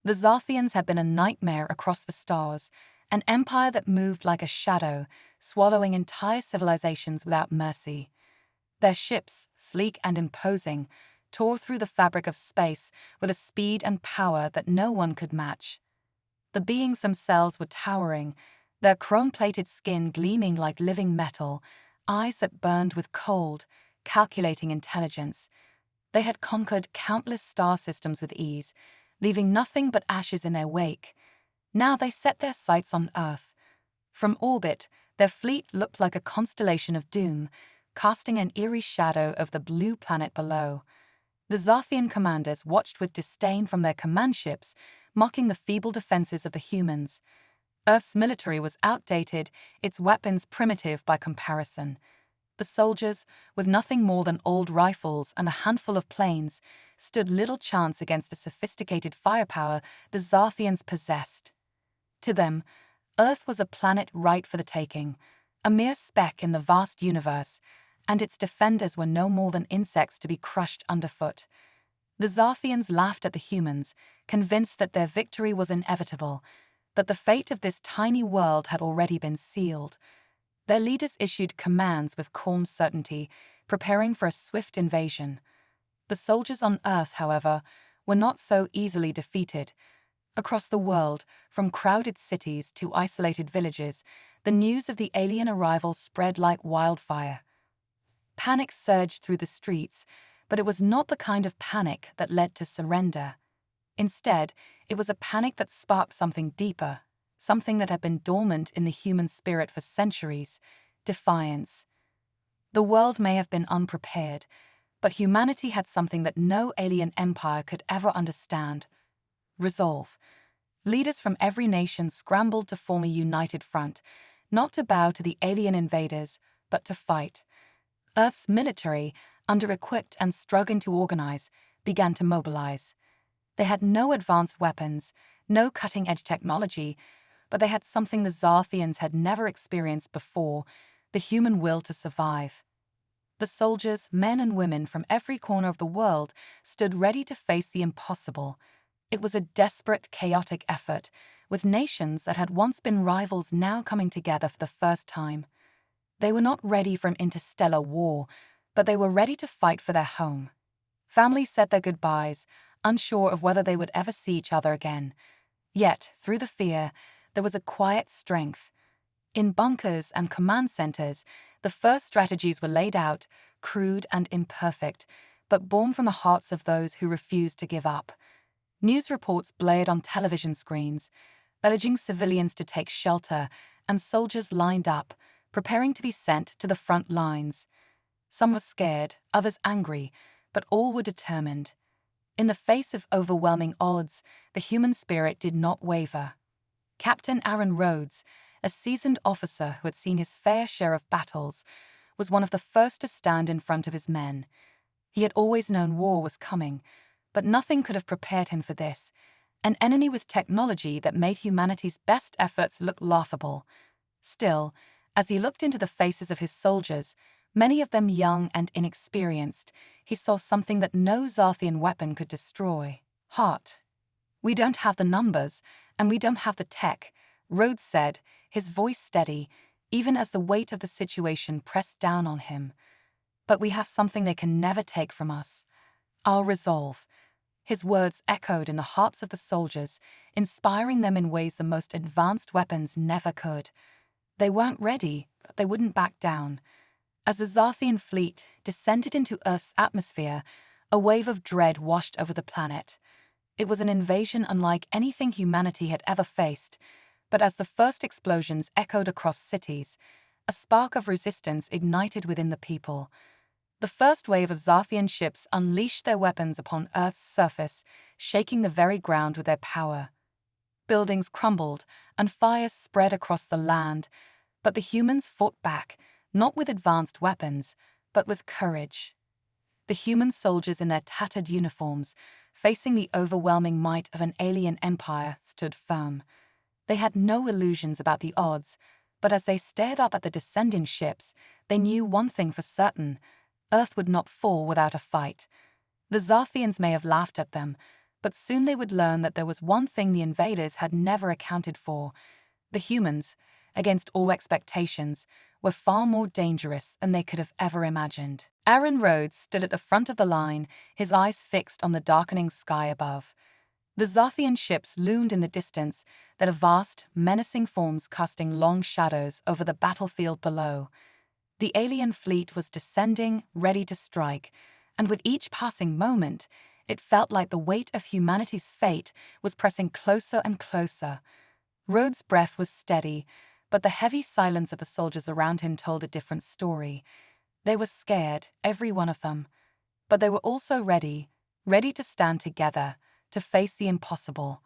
The Zarthians had been a nightmare across the stars, an empire that moved like a shadow, swallowing entire civilizations without mercy. Their ships, sleek and imposing, tore through the fabric of space with a speed and power that no one could match. The beings themselves were towering, their chrome-plated skin gleaming like living metal, eyes that burned with cold, calculating intelligence. They had conquered countless star systems with ease, leaving nothing but ashes in their wake. Now they set their sights on Earth. From orbit, their fleet looked like a constellation of doom, casting an eerie shadow over the blue planet below. The Zarthian commanders watched with disdain from their command ships, mocking the feeble defenses of the humans. Earth's military was outdated, its weapons primitive by comparison. The soldiers, with nothing more than old rifles and a handful of planes, stood little chance against the sophisticated firepower the Zarthians possessed. To them, Earth was a planet ripe for the taking, a mere speck in the vast universe, and its defenders were no more than insects to be crushed underfoot. The Zarthians laughed at the humans, convinced that their victory was inevitable, that the fate of this tiny world had already been sealed. Their leaders issued commands with calm certainty, preparing for a swift invasion. The soldiers on Earth, however, were not so easily defeated. Across the world, from crowded cities to isolated villages, the news of the alien arrival spread like wildfire. Panic surged through the streets, but it was not the kind of panic that led to surrender. Instead, it was a panic that sparked something deeper, something that had been dormant in the human spirit for centuries: defiance. The world may have been unprepared, but humanity had something that no alien empire could ever understand: resolve. Leaders from every nation scrambled to form a united front, not to bow to the alien invaders, but to fight. Earth's military, under-equipped and struggling to organize, began to mobilize. They had no advanced weapons, no cutting-edge technology, but they had something the Zarthians had never experienced before: the human will to survive. The soldiers, men and women from every corner of the world, stood ready to face the impossible. It was a desperate, chaotic effort, with nations that had once been rivals now coming together for the first time. They were not ready for an interstellar war, but they were ready to fight for their home. Families said their goodbyes, unsure of whether they would ever see each other again. Yet, through the fear, there was a quiet strength. In bunkers and command centers, the first strategies were laid out, crude and imperfect, but born from the hearts of those who refused to give up. News reports blared on television screens, urging civilians to take shelter, and soldiers lined up, preparing to be sent to the front lines. Some were scared, others angry, but all were determined. In the face of overwhelming odds, the human spirit did not waver. Captain Aaron Rhodes, a seasoned officer who had seen his fair share of battles, was one of the first to stand in front of his men. He had always known war was coming, but nothing could have prepared him for this: an enemy with technology that made humanity's best efforts look laughable. Still, as he looked into the faces of his soldiers, many of them young and inexperienced, he saw something that no Zarthian weapon could destroy: heart. "We don't have the numbers, and we don't have the tech," Rhodes said, his voice steady, even as the weight of the situation pressed down on him. "But we have something they can never take from us: our resolve." His words echoed in the hearts of the soldiers, inspiring them in ways the most advanced weapons never could. They weren't ready, but they wouldn't back down. As the Zarthian fleet descended into Earth's atmosphere, a wave of dread washed over the planet. It was an invasion unlike anything humanity had ever faced, but as the first explosions echoed across cities, a spark of resistance ignited within the people. The first wave of Zarthian ships unleashed their weapons upon Earth's surface, shaking the very ground with their power. Buildings crumbled, and fires spread across the land, but the humans fought back, not with advanced weapons, but with courage. The human soldiers in their tattered uniforms, facing the overwhelming might of an alien empire, stood firm. They had no illusions about the odds, but as they stared up at the descending ships, they knew one thing for certain: Earth would not fall without a fight. The Zarthians may have laughed at them, But soon they would learn that there was one thing the invaders had never accounted for. The humans, against all expectations, were far more dangerous than they could have ever imagined. Aaron Rhodes stood at the front of the line, his eyes fixed on the darkening sky above. The Zothian ships loomed in the distance, their vast, menacing forms casting long shadows over the battlefield below. The alien fleet was descending, ready to strike, and with each passing moment, it felt like the weight of humanity's fate was pressing closer and closer. Rhodes' breath was steady, but the heavy silence of the soldiers around him told a different story. They were scared, every one of them, but they were also ready to stand together, to face the impossible.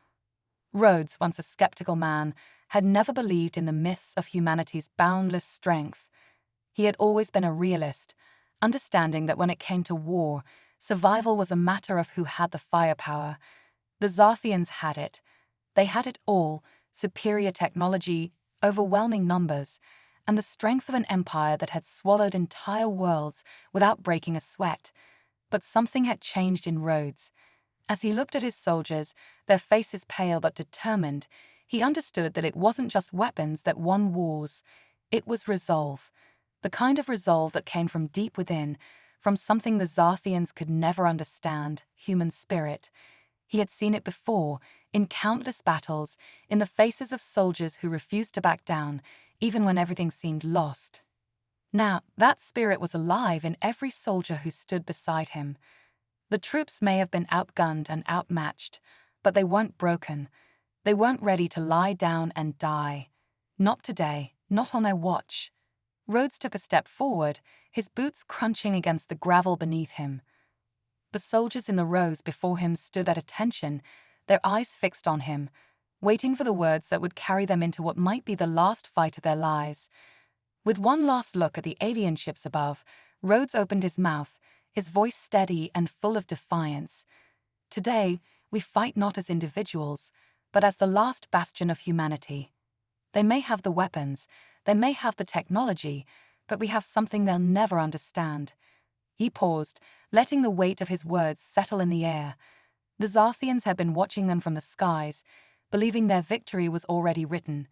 Rhodes, once a skeptical man, had never believed in the myths of humanity's boundless strength. He had always been a realist, understanding that when it came to war, survival was a matter of who had the firepower. The Zothians had it. They had it all: superior technology, overwhelming numbers, and the strength of an empire that had swallowed entire worlds without breaking a sweat. But something had changed in Rhodes. As he looked at his soldiers, their faces pale but determined, he understood that it wasn't just weapons that won wars. It was resolve. The kind of resolve that came from deep within, from something the Zothians could never understand: human spirit. He had seen it before, in countless battles, in the faces of soldiers who refused to back down, even when everything seemed lost. Now, that spirit was alive in every soldier who stood beside him. The troops may have been outgunned and outmatched, but they weren't broken. They weren't ready to lie down and die. Not today, not on their watch. Rhodes took a step forward, his boots crunching against the gravel beneath him. The soldiers in the rows before him stood at attention, their eyes fixed on him, waiting for the words that would carry them into what might be the last fight of their lives. With one last look at the alien ships above, Rhodes opened his mouth, his voice steady and full of defiance. Today, we fight not as individuals, but as the last bastion of humanity. They may have the weapons, they may have the technology, but we have something they'll never understand. He paused, letting the weight of his words settle in the air. The Zothians had been watching them from the skies, believing their victory was already written.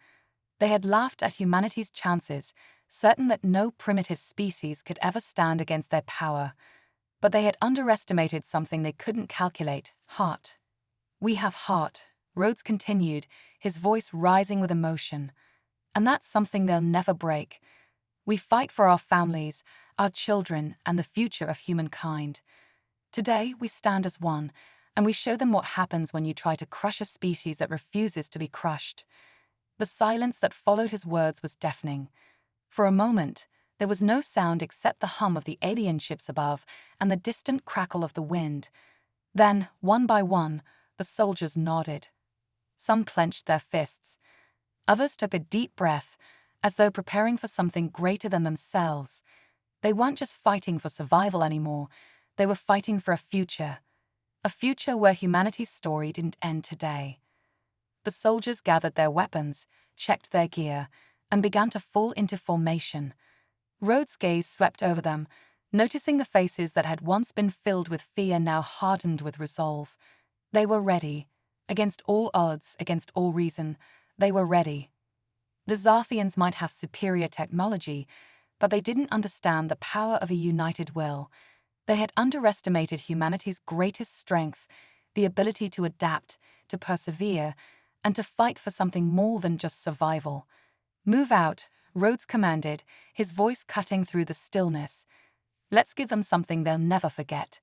They had laughed at humanity's chances, certain that no primitive species could ever stand against their power. But they had underestimated something they couldn't calculate: heart. "We have heart," Rhodes continued, his voice rising with emotion. "And that's something they'll never break. We fight for our families, our children, and the future of humankind. Today, we stand as one, and we show them what happens when you try to crush a species that refuses to be crushed." The silence that followed his words was deafening. For a moment, there was no sound except the hum of the alien ships above and the distant crackle of the wind. Then, one by one, the soldiers nodded. Some clenched their fists. Others took a deep breath, as though preparing for something greater than themselves. They weren't just fighting for survival anymore, they were fighting for a future where humanity's story didn't end today. The soldiers gathered their weapons, checked their gear, and began to fall into formation. Rhodes' gaze swept over them, noticing the faces that had once been filled with fear now hardened with resolve. They were ready. Against all odds, against all reason, they were ready. The Zothians might have superior technology, but they didn't understand the power of a united will. They had underestimated humanity's greatest strength, the ability to adapt, to persevere, and to fight for something more than just survival. "Move out," Rhodes commanded, his voice cutting through the stillness. "Let's give them something they'll never forget."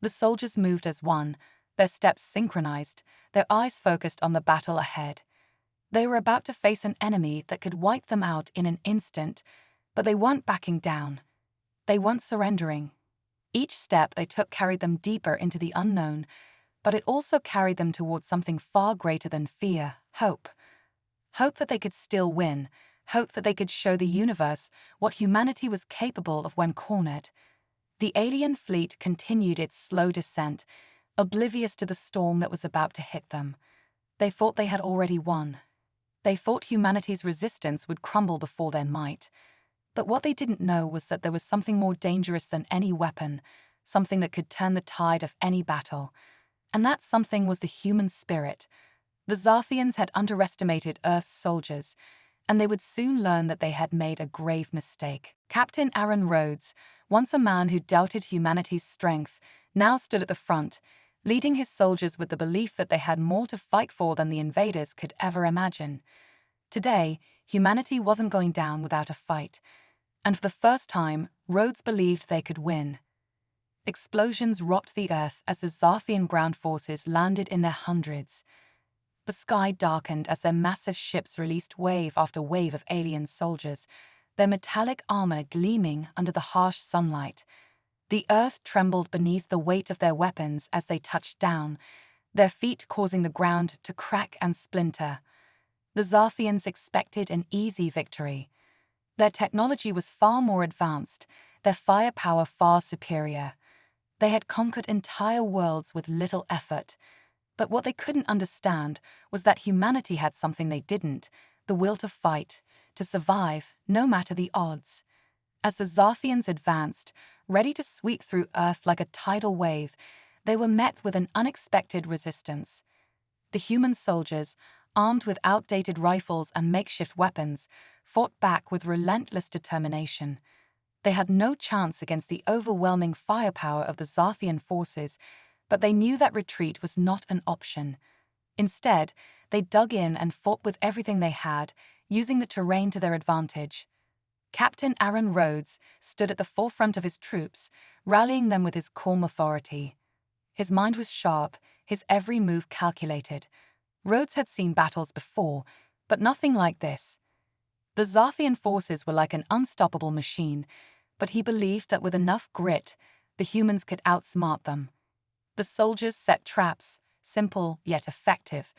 The soldiers moved as one, their steps synchronized, their eyes focused on the battle ahead. They were about to face an enemy that could wipe them out in an instant, but they weren't backing down. They weren't surrendering. Each step they took carried them deeper into the unknown, but it also carried them towards something far greater than fear: hope. Hope that they could still win, hope that they could show the universe what humanity was capable of when cornered. The alien fleet continued its slow descent, oblivious to the storm that was about to hit them. They thought they had already won. They thought humanity's resistance would crumble before their might. But what they didn't know was that there was something more dangerous than any weapon, something that could turn the tide of any battle. And that something was the human spirit. The Zarthians had underestimated Earth's soldiers, and they would soon learn that they had made a grave mistake. Captain Aaron Rhodes, once a man who doubted humanity's strength, now stood at the front, leading his soldiers with the belief that they had more to fight for than the invaders could ever imagine. Today, humanity wasn't going down without a fight, and for the first time, Rhodes believed they could win. Explosions rocked the earth as the Zarthian ground forces landed in their hundreds. The sky darkened as their massive ships released wave after wave of alien soldiers, their metallic armor gleaming under the harsh sunlight. The earth trembled beneath the weight of their weapons as they touched down, their feet causing the ground to crack and splinter. The Zarthians expected an easy victory. Their technology was far more advanced, their firepower far superior. They had conquered entire worlds with little effort. But what they couldn't understand was that humanity had something they didn't: the will to fight, to survive, no matter the odds. As the Zarthians advanced, ready to sweep through Earth like a tidal wave, they were met with an unexpected resistance. The human soldiers, armed with outdated rifles and makeshift weapons, fought back with relentless determination. They had no chance against the overwhelming firepower of the Zarthian forces, but they knew that retreat was not an option. Instead, they dug in and fought with everything they had, using the terrain to their advantage. Captain Aaron Rhodes stood at the forefront of his troops, rallying them with his calm authority. His mind was sharp, his every move calculated. Rhodes had seen battles before, but nothing like this. The Zarthian forces were like an unstoppable machine, but he believed that with enough grit, the humans could outsmart them. The soldiers set traps, simple yet effective.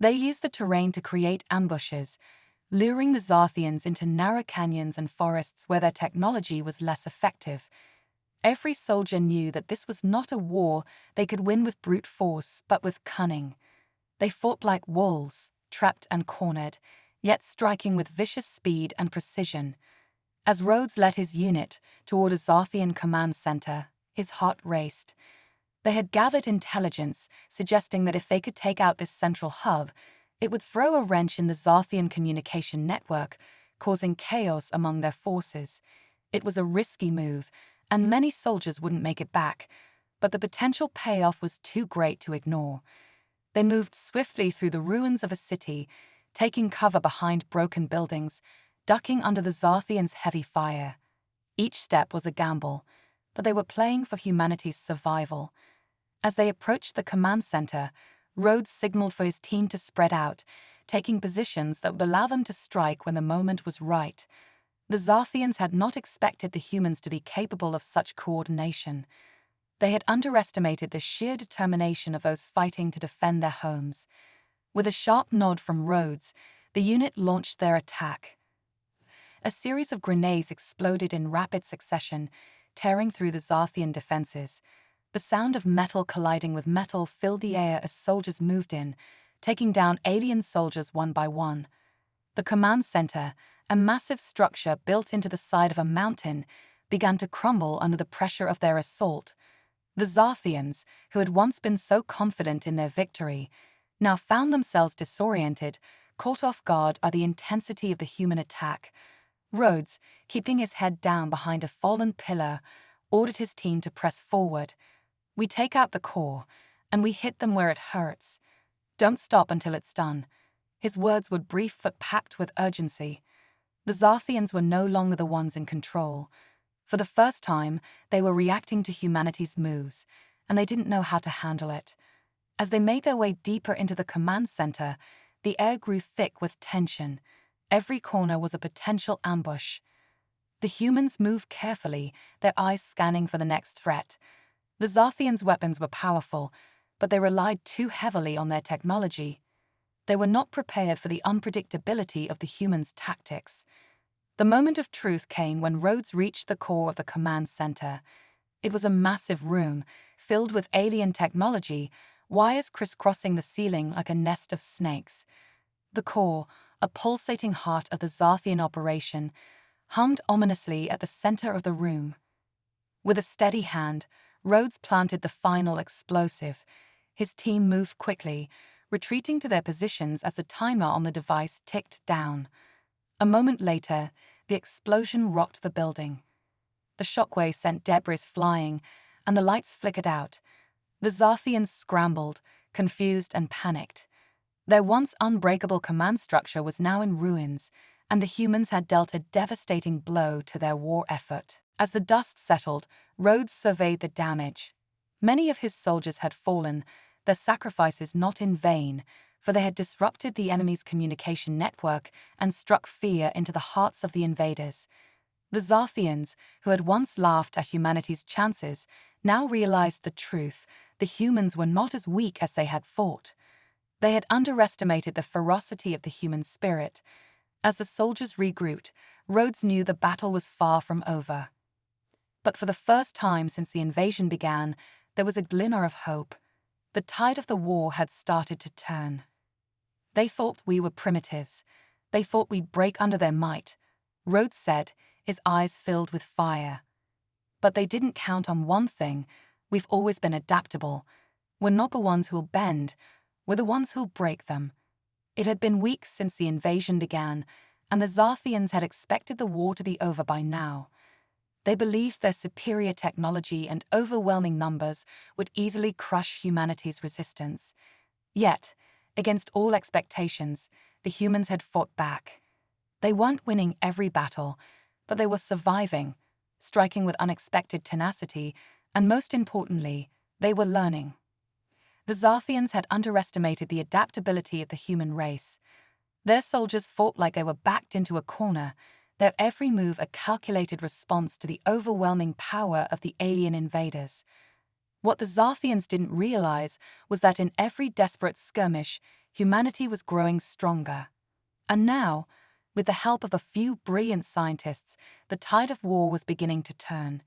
They used the terrain to create ambushes, luring the Zarthians into narrow canyons and forests where their technology was less effective. Every soldier knew that this was not a war they could win with brute force, but with cunning. They fought like wolves, trapped and cornered, yet striking with vicious speed and precision. As Rhodes led his unit toward a Zarthian command center, his heart raced. They had gathered intelligence, suggesting that if they could take out this central hub, it would throw a wrench in the Zarthian communication network, causing chaos among their forces. It was a risky move, and many soldiers wouldn't make it back, but the potential payoff was too great to ignore. They moved swiftly through the ruins of a city, taking cover behind broken buildings, ducking under the Zarthians' heavy fire. Each step was a gamble, but they were playing for humanity's survival. As they approached the command center, Rhodes signaled for his team to spread out, taking positions that would allow them to strike when the moment was right. The Zarthians had not expected the humans to be capable of such coordination. They had underestimated the sheer determination of those fighting to defend their homes. With a sharp nod from Rhodes, the unit launched their attack. A series of grenades exploded in rapid succession, tearing through the Zarthian defenses. The sound of metal colliding with metal filled the air as soldiers moved in, taking down alien soldiers one by one. The command center, a massive structure built into the side of a mountain, began to crumble under the pressure of their assault. The Zarthians, who had once been so confident in their victory, now found themselves disoriented, caught off guard by the intensity of the human attack. Rhodes, keeping his head down behind a fallen pillar, ordered his team to press forward. "We take out the core, and we hit them where it hurts. Don't stop until it's done." His words were brief but packed with urgency. The Zarthians were no longer the ones in control. For the first time, they were reacting to humanity's moves, and they didn't know how to handle it. As they made their way deeper into the command center, the air grew thick with tension. Every corner was a potential ambush. The humans moved carefully, their eyes scanning for the next threat. The Zarthians' weapons were powerful, but they relied too heavily on their technology. They were not prepared for the unpredictability of the humans' tactics. The moment of truth came when Rhodes reached the core of the command center. It was a massive room, filled with alien technology, wires crisscrossing the ceiling like a nest of snakes. The core, a pulsating heart of the Zarthian operation, hummed ominously at the center of the room. With a steady hand, Rhodes planted the final explosive. His team moved quickly, retreating to their positions as the timer on the device ticked down. A moment later, the explosion rocked the building. The shockwave sent debris flying, and the lights flickered out. The Zarthians scrambled, confused and panicked. Their once unbreakable command structure was now in ruins, and the humans had dealt a devastating blow to their war effort. As the dust settled, Rhodes surveyed the damage. Many of his soldiers had fallen, their sacrifices not in vain, for they had disrupted the enemy's communication network and struck fear into the hearts of the invaders. The Zarthians, who had once laughed at humanity's chances, now realized the truth: the humans were not as weak as they had thought. They had underestimated the ferocity of the human spirit. As the soldiers regrouped, Rhodes knew the battle was far from over. But for the first time since the invasion began, there was a glimmer of hope. The tide of the war had started to turn. They thought we were primitives. They thought we'd break under their might, Rhodes said, his eyes filled with fire. But they didn't count on one thing: we've always been adaptable. We're not the ones who'll bend, we're the ones who'll break them. It had been weeks since the invasion began, and the Zarthians had expected the war to be over by now. They believed their superior technology and overwhelming numbers would easily crush humanity's resistance. Yet, against all expectations, the humans had fought back. They weren't winning every battle, but they were surviving, striking with unexpected tenacity, and most importantly, they were learning. The Zarthians had underestimated the adaptability of the human race. Their soldiers fought like they were backed into a corner, their every move a calculated response to the overwhelming power of the alien invaders. What the Zarthians didn't realize was that in every desperate skirmish, humanity was growing stronger. And now, with the help of a few brilliant scientists, the tide of war was beginning to turn.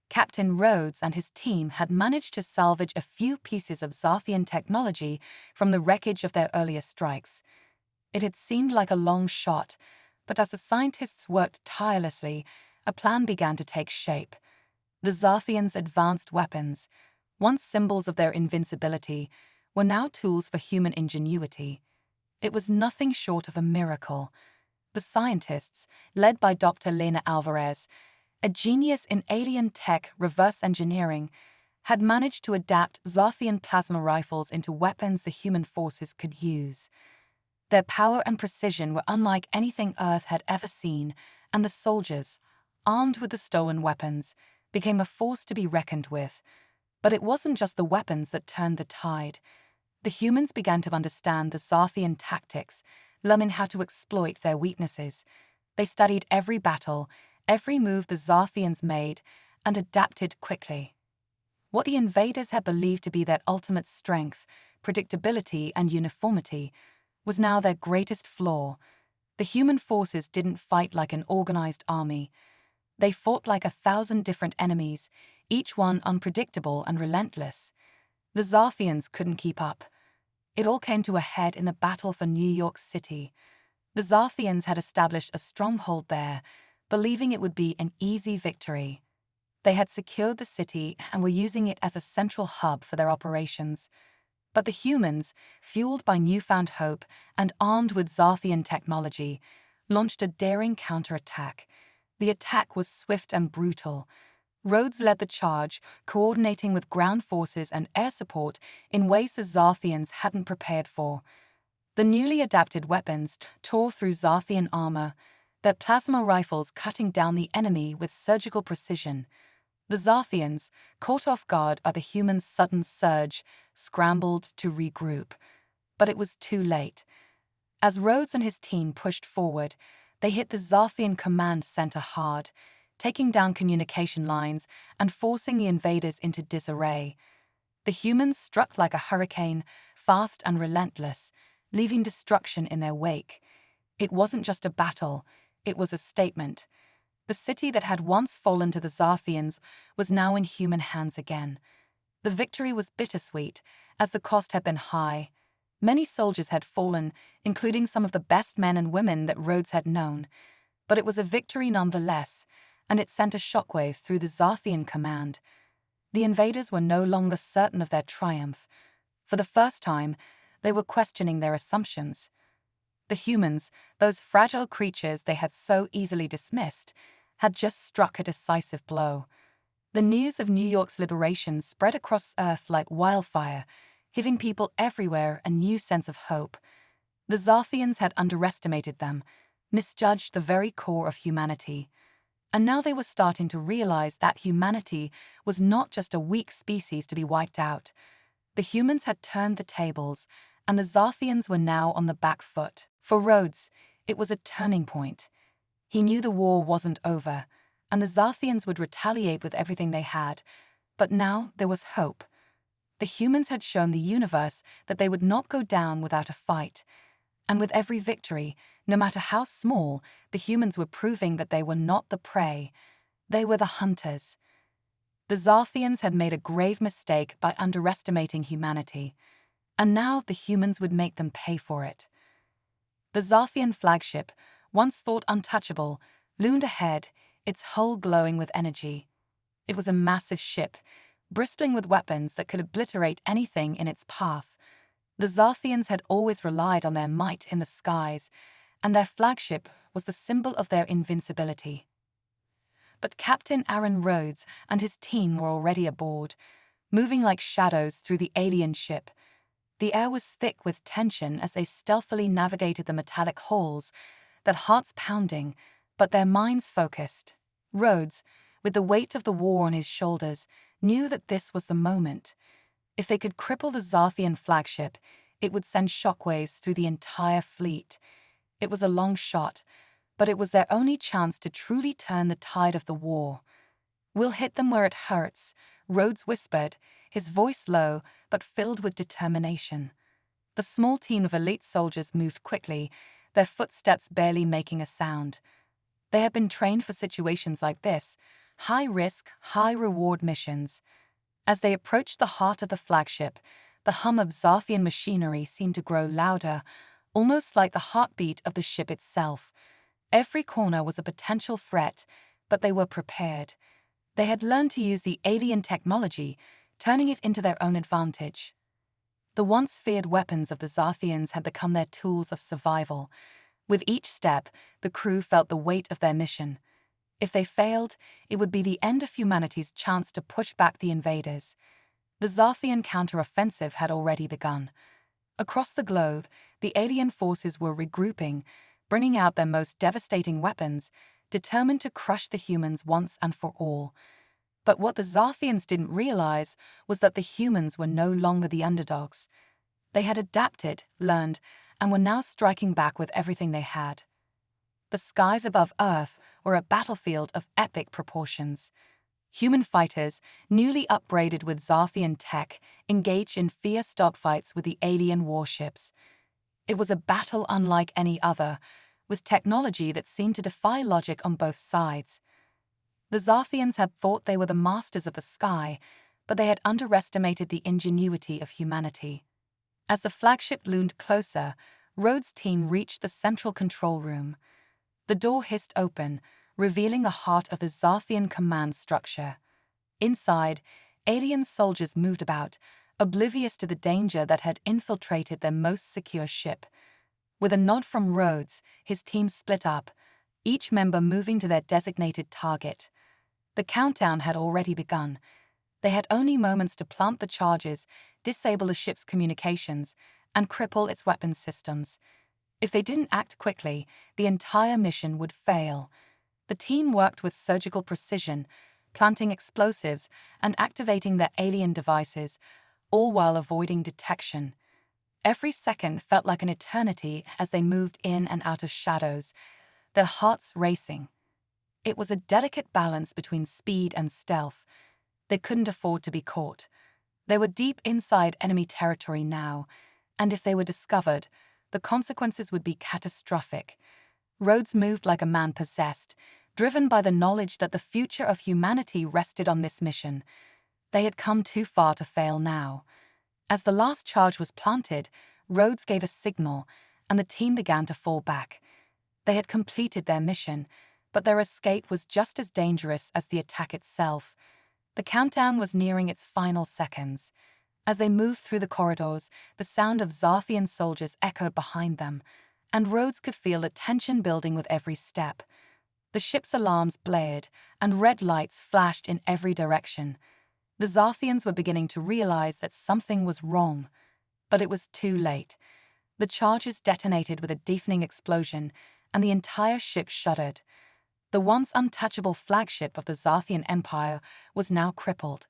Captain Rhodes and his team had managed to salvage a few pieces of Zarthian technology from the wreckage of their earlier strikes. It had seemed like a long shot, but as the scientists worked tirelessly, a plan began to take shape. The Zarthians' advanced weapons, once symbols of their invincibility, were now tools for human ingenuity. It was nothing short of a miracle. The scientists, led by Dr. Lena Alvarez, a genius in alien tech reverse engineering, had managed to adapt Zarthian plasma rifles into weapons the human forces could use. Their power and precision were unlike anything Earth had ever seen, and the soldiers, armed with the stolen weapons, became a force to be reckoned with. But it wasn't just the weapons that turned the tide. The humans began to understand the Zarthian tactics, learning how to exploit their weaknesses. They studied every battle, every move the Zarthians made, and adapted quickly. What the invaders had believed to be their ultimate strength, predictability and uniformity, was now their greatest flaw. The human forces didn't fight like an organized army. They fought like 1,000 different enemies, each one unpredictable and relentless. The Zarthians couldn't keep up. It all came to a head in the battle for New York City. The Zarthians had established a stronghold there, believing it would be an easy victory. They had secured the city and were using it as a central hub for their operations. But the humans, fueled by newfound hope and armed with Zarthian technology, launched a daring counterattack. The attack was swift and brutal. Rhodes led the charge, coordinating with ground forces and air support in ways the Zarthians hadn't prepared for. The newly adapted weapons tore through Zarthian armor, their plasma rifles cutting down the enemy with surgical precision. The Zarthians, caught off guard by the humans' sudden surge, scrambled to regroup. But it was too late. As Rhodes and his team pushed forward, they hit the Zarthian command center hard, taking down communication lines and forcing the invaders into disarray. The humans struck like a hurricane, fast and relentless, leaving destruction in their wake. It wasn't just a battle, it was a statement. The city that had once fallen to the Zarthians was now in human hands again. The victory was bittersweet, as the cost had been high. Many soldiers had fallen, including some of the best men and women that Rhodes had known. But it was a victory nonetheless, and it sent a shockwave through the Zarthian command. The invaders were no longer certain of their triumph. For the first time, they were questioning their assumptions. The humans, those fragile creatures they had so easily dismissed, had just struck a decisive blow. The news of New York's liberation spread across Earth like wildfire, giving people everywhere a new sense of hope. The Zarthians had underestimated them, misjudged the very core of humanity. And now they were starting to realize that humanity was not just a weak species to be wiped out. The humans had turned the tables, and the Zarthians were now on the back foot. For Rhodes, it was a turning point. He knew the war wasn't over, and the Zarthians would retaliate with everything they had. But now there was hope. The humans had shown the universe that they would not go down without a fight. And with every victory, no matter how small, the humans were proving that they were not the prey. They were the hunters. The Zarthians had made a grave mistake by underestimating humanity, and now the humans would make them pay for it. The Zarthian flagship, once thought untouchable, loomed ahead, its hull glowing with energy. It was a massive ship, bristling with weapons that could obliterate anything in its path. The Zarthians had always relied on their might in the skies, and their flagship was the symbol of their invincibility. But Captain Aaron Rhodes and his team were already aboard, moving like shadows through the alien ship. The air was thick with tension as they stealthily navigated the metallic halls, their hearts pounding, but their minds focused. Rhodes, with the weight of the war on his shoulders, knew that this was the moment. If they could cripple the Zarthian flagship, it would send shockwaves through the entire fleet. It was a long shot, but it was their only chance to truly turn the tide of the war. "We'll hit them where it hurts," Rhodes whispered, his voice low but filled with determination. The small team of elite soldiers moved quickly, their footsteps barely making a sound. They had been trained for situations like this, high-risk, high-reward missions. As they approached the heart of the flagship, the hum of Zarthian machinery seemed to grow louder, almost like the heartbeat of the ship itself. Every corner was a potential threat, but they were prepared. They had learned to use the alien technology, turning it into their own advantage. The once feared weapons of the Zarthians had become their tools of survival. With each step, the crew felt the weight of their mission. If they failed, it would be the end of humanity's chance to push back the invaders. The Zarthian counter-offensive had already begun. Across the globe, the alien forces were regrouping, bringing out their most devastating weapons, determined to crush the humans once and for all. But what the Zarthians didn't realize was that the humans were no longer the underdogs. They had adapted, learned, and were now striking back with everything they had. The skies above Earth were a battlefield of epic proportions. Human fighters, newly upgraded with Zarthian tech, engaged in fierce dogfights with the alien warships. It was a battle unlike any other, with technology that seemed to defy logic on both sides. The Zarthians had thought they were the masters of the sky, but they had underestimated the ingenuity of humanity. As the flagship loomed closer, Rhodes' team reached the central control room. The door hissed open, revealing the heart of the Zarthian command structure. Inside, alien soldiers moved about, oblivious to the danger that had infiltrated their most secure ship. With a nod from Rhodes, his team split up, each member moving to their designated target. The countdown had already begun. They had only moments to plant the charges, disable the ship's communications, and cripple its weapons systems. If they didn't act quickly, the entire mission would fail. The team worked with surgical precision, planting explosives and activating their alien devices, all while avoiding detection. Every second felt like an eternity as they moved in and out of shadows, their hearts racing. It was a delicate balance between speed and stealth. They couldn't afford to be caught. They were deep inside enemy territory now, and if they were discovered, the consequences would be catastrophic. Rhodes moved like a man possessed, driven by the knowledge that the future of humanity rested on this mission. They had come too far to fail now. As the last charge was planted, Rhodes gave a signal, and the team began to fall back. They had completed their mission, but their escape was just as dangerous as the attack itself. The countdown was nearing its final seconds. As they moved through the corridors, the sound of Zarthian soldiers echoed behind them, and Rhodes could feel the tension building with every step. The ship's alarms blared, and red lights flashed in every direction. The Zarthians were beginning to realize that something was wrong, but it was too late. The charges detonated with a deafening explosion, and the entire ship shuddered. The once untouchable flagship of the Zarthian Empire was now crippled.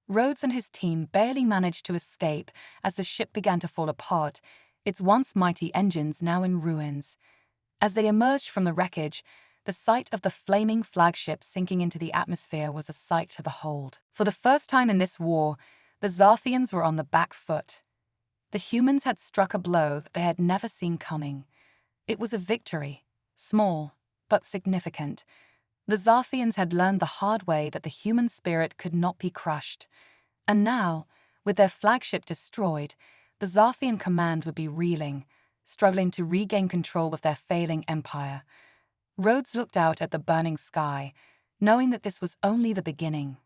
Rhodes and his team barely managed to escape as the ship began to fall apart, its once mighty engines now in ruins. As they emerged from the wreckage, the sight of the flaming flagship sinking into the atmosphere was a sight to behold. For the first time in this war, the Zarthians were on the back foot. The humans had struck a blow that they had never seen coming. It was a victory, small, but significant. The Zarthians had learned the hard way that the human spirit could not be crushed. And now, with their flagship destroyed, the Zarthian command would be reeling, struggling to regain control of their failing empire. Rhodes looked out at the burning sky, knowing that this was only the beginning.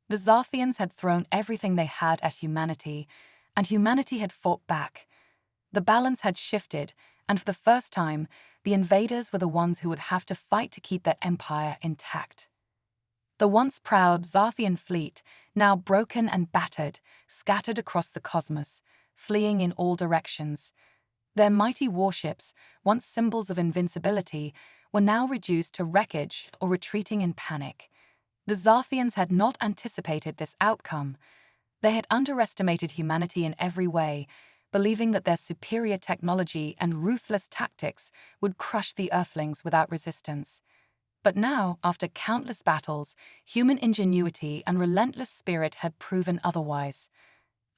The Zarthians had thrown everything they had at humanity, and humanity had fought back. The balance had shifted, and for the first time, the invaders were the ones who would have to fight to keep their empire intact. The once proud Zarthian fleet, now broken and battered, scattered across the cosmos, fleeing in all directions. Their mighty warships, once symbols of invincibility, were now reduced to wreckage or retreating in panic. The Zarthians had not anticipated this outcome. They had underestimated humanity in every way, believing that their superior technology and ruthless tactics would crush the Earthlings without resistance. But now, after countless battles, human ingenuity and relentless spirit had proven otherwise.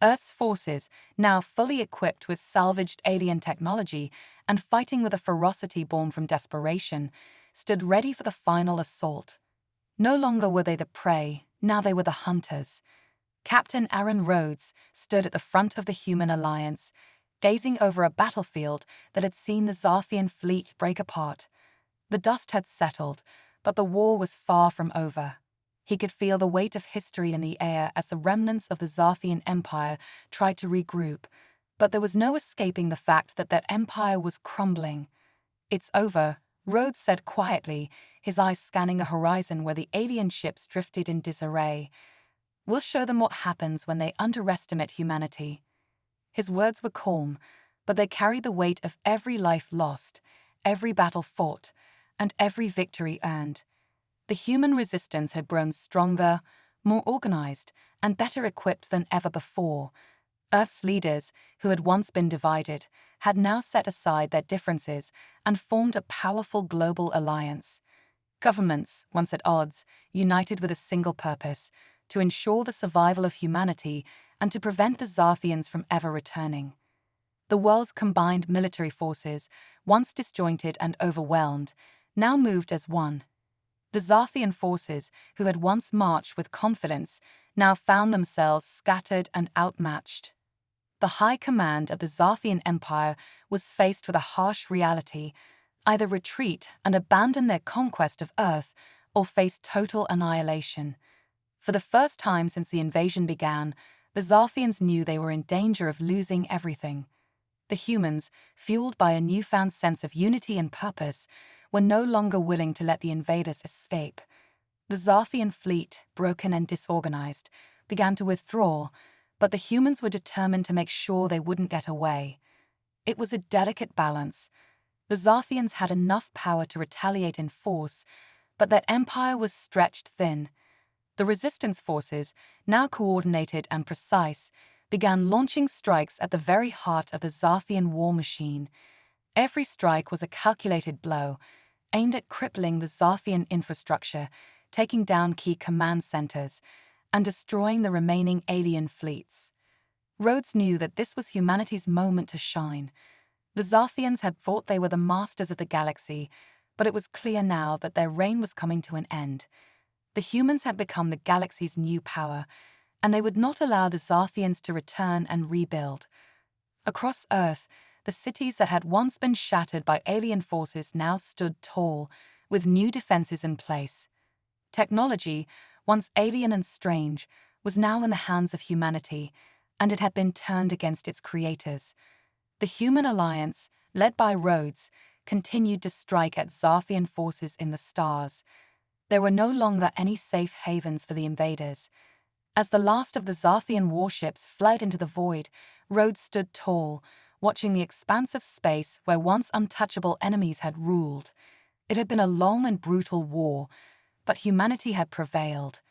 Earth's forces, now fully equipped with salvaged alien technology and fighting with a ferocity born from desperation, stood ready for the final assault. No longer were they the prey, now they were the hunters. Captain Aaron Rhodes stood at the front of the human alliance, gazing over a battlefield that had seen the Zarthian fleet break apart. The dust had settled, but the war was far from over. He could feel the weight of history in the air as the remnants of the Zarthian Empire tried to regroup, but there was no escaping the fact that their empire was crumbling. "It's over," Rhodes said quietly, his eyes scanning the horizon where the alien ships drifted in disarray. "We'll show them what happens when they underestimate humanity." His words were calm, but they carried the weight of every life lost, every battle fought, and every victory earned. The human resistance had grown stronger, more organized, and better equipped than ever before. Earth's leaders, who had once been divided, had now set aside their differences and formed a powerful global alliance. Governments, once at odds, united with a single purpose: to ensure the survival of humanity and to prevent the Zarthians from ever returning. The world's combined military forces, once disjointed and overwhelmed, now moved as one. The Zarthian forces, who had once marched with confidence, now found themselves scattered and outmatched. The high command of the Zarthian Empire was faced with a harsh reality: either retreat and abandon their conquest of Earth, or face total annihilation. For the first time since the invasion began, the Zarthians knew they were in danger of losing everything. The humans, fueled by a newfound sense of unity and purpose, were no longer willing to let the invaders escape. The Zarthian fleet, broken and disorganized, began to withdraw, but the humans were determined to make sure they wouldn't get away. It was a delicate balance. The Zarthians had enough power to retaliate in force, but their empire was stretched thin. The resistance forces, now coordinated and precise, began launching strikes at the very heart of the Zarthian war machine. Every strike was a calculated blow, aimed at crippling the Zarthian infrastructure, taking down key command centers, and destroying the remaining alien fleets. Rhodes knew that this was humanity's moment to shine. The Zarthians had thought they were the masters of the galaxy, but it was clear now that their reign was coming to an end. The humans had become the galaxy's new power, and they would not allow the Zarthians to return and rebuild. Across Earth, the cities that had once been shattered by alien forces now stood tall, with new defenses in place. Technology, once alien and strange, was now in the hands of humanity, and it had been turned against its creators. The human alliance, led by Rhodes, continued to strike at Zarthian forces in the stars. There were no longer any safe havens for the invaders. As the last of the Zarthian warships fled into the void, Rhodes stood tall, watching the expanse of space where once untouchable enemies had ruled. It had been a long and brutal war, but humanity had prevailed.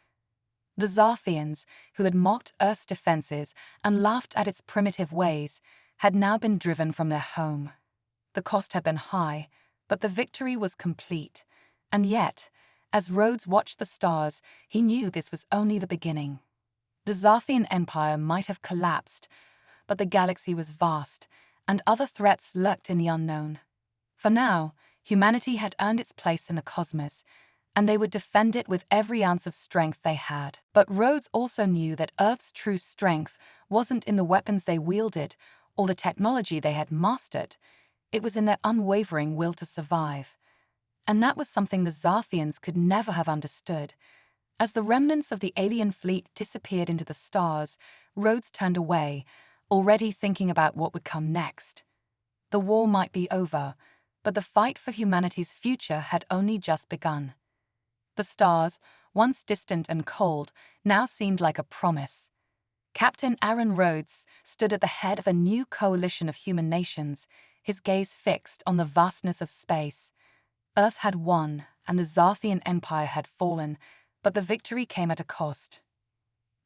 The Zarthians, who had mocked Earth's defenses and laughed at its primitive ways, had now been driven from their home. The cost had been high, but the victory was complete. And yet, as Rhodes watched the stars, he knew this was only the beginning. The Zarthian Empire might have collapsed, but the galaxy was vast, and other threats lurked in the unknown. For now, humanity had earned its place in the cosmos, and they would defend it with every ounce of strength they had. But Rhodes also knew that Earth's true strength wasn't in the weapons they wielded or the technology they had mastered. It was in their unwavering will to survive. And that was something the Zarthians could never have understood. As the remnants of the alien fleet disappeared into the stars, Rhodes turned away, already thinking about what would come next. The war might be over, but the fight for humanity's future had only just begun. The stars, once distant and cold, now seemed like a promise. Captain Aaron Rhodes stood at the head of a new coalition of human nations, his gaze fixed on the vastness of space. Earth had won, and the Zarthian Empire had fallen, but the victory came at a cost.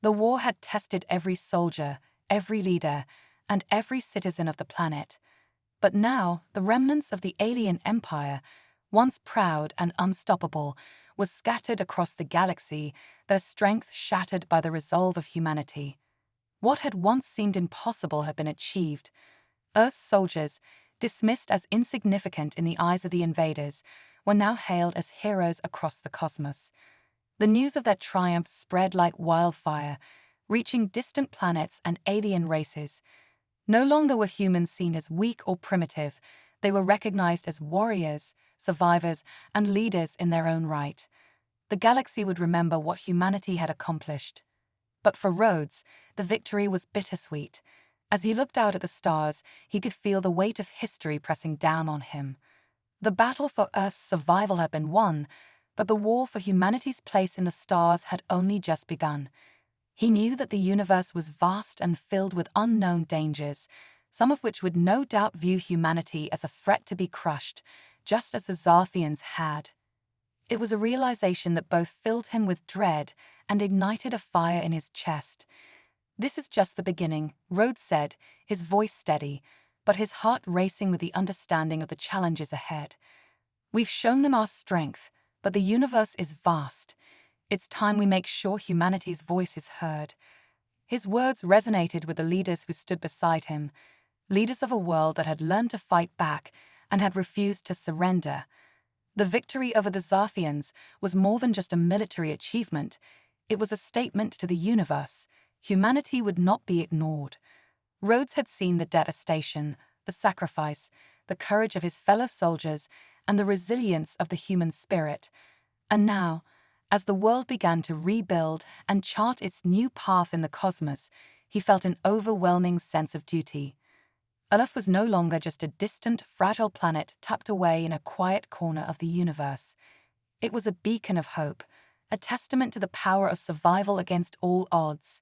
The war had tested every soldier, every leader, and every citizen of the planet. But now, the remnants of the alien empire, once proud and unstoppable, was scattered across the galaxy, their strength shattered by the resolve of humanity. What had once seemed impossible had been achieved. Earth's soldiers, dismissed as insignificant in the eyes of the invaders, were now hailed as heroes across the cosmos. The news of their triumph spread like wildfire, reaching distant planets and alien races. No longer were humans seen as weak or primitive. They were recognized as warriors, survivors, and leaders in their own right. The galaxy would remember what humanity had accomplished. But for Rhodes, the victory was bittersweet. As he looked out at the stars, he could feel the weight of history pressing down on him. The battle for Earth's survival had been won, but the war for humanity's place in the stars had only just begun. He knew that the universe was vast and filled with unknown dangers, some of which would no doubt view humanity as a threat to be crushed, just as the Zarthians had. It was a realization that both filled him with dread and ignited a fire in his chest. "This is just the beginning," Rhodes said, his voice steady, but his heart racing with the understanding of the challenges ahead. "We've shown them our strength, but the universe is vast. It's time we make sure humanity's voice is heard." His words resonated with the leaders who stood beside him, leaders of a world that had learned to fight back and had refused to surrender. The victory over the Zarthians was more than just a military achievement. It was a statement to the universe. Humanity would not be ignored. Rhodes had seen the devastation, the sacrifice, the courage of his fellow soldiers, and the resilience of the human spirit. And now, as the world began to rebuild and chart its new path in the cosmos, he felt an overwhelming sense of duty. Earth was no longer just a distant, fragile planet tucked away in a quiet corner of the universe. It was a beacon of hope, a testament to the power of survival against all odds.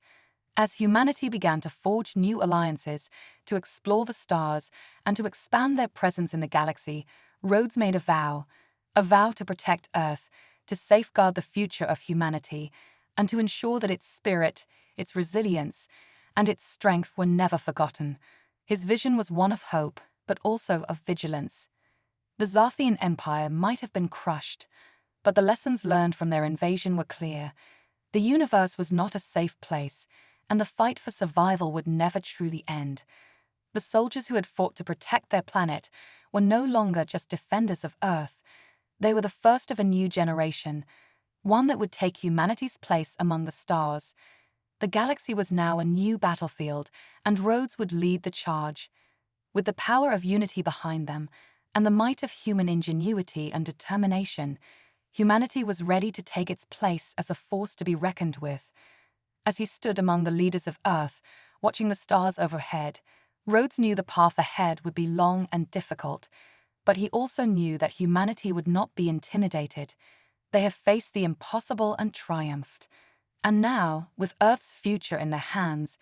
As humanity began to forge new alliances, to explore the stars, and to expand their presence in the galaxy, Rhodes made a vow to protect Earth, to safeguard the future of humanity, and to ensure that its spirit, its resilience, and its strength were never forgotten. His vision was one of hope, but also of vigilance. The Zarthian Empire might have been crushed, but the lessons learned from their invasion were clear. The universe was not a safe place, and the fight for survival would never truly end. The soldiers who had fought to protect their planet were no longer just defenders of Earth. They were the first of a new generation, one that would take humanity's place among the stars. The galaxy was now a new battlefield, and Rhodes would lead the charge. With the power of unity behind them, and the might of human ingenuity and determination, humanity was ready to take its place as a force to be reckoned with. As he stood among the leaders of Earth, watching the stars overhead, Rhodes knew the path ahead would be long and difficult, but he also knew that humanity would not be intimidated. They have faced the impossible and triumphed. And now, with Earth's future in their hands,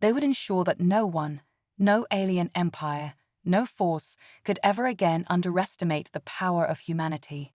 they would ensure that no one, no alien empire, no force could ever again underestimate the power of humanity.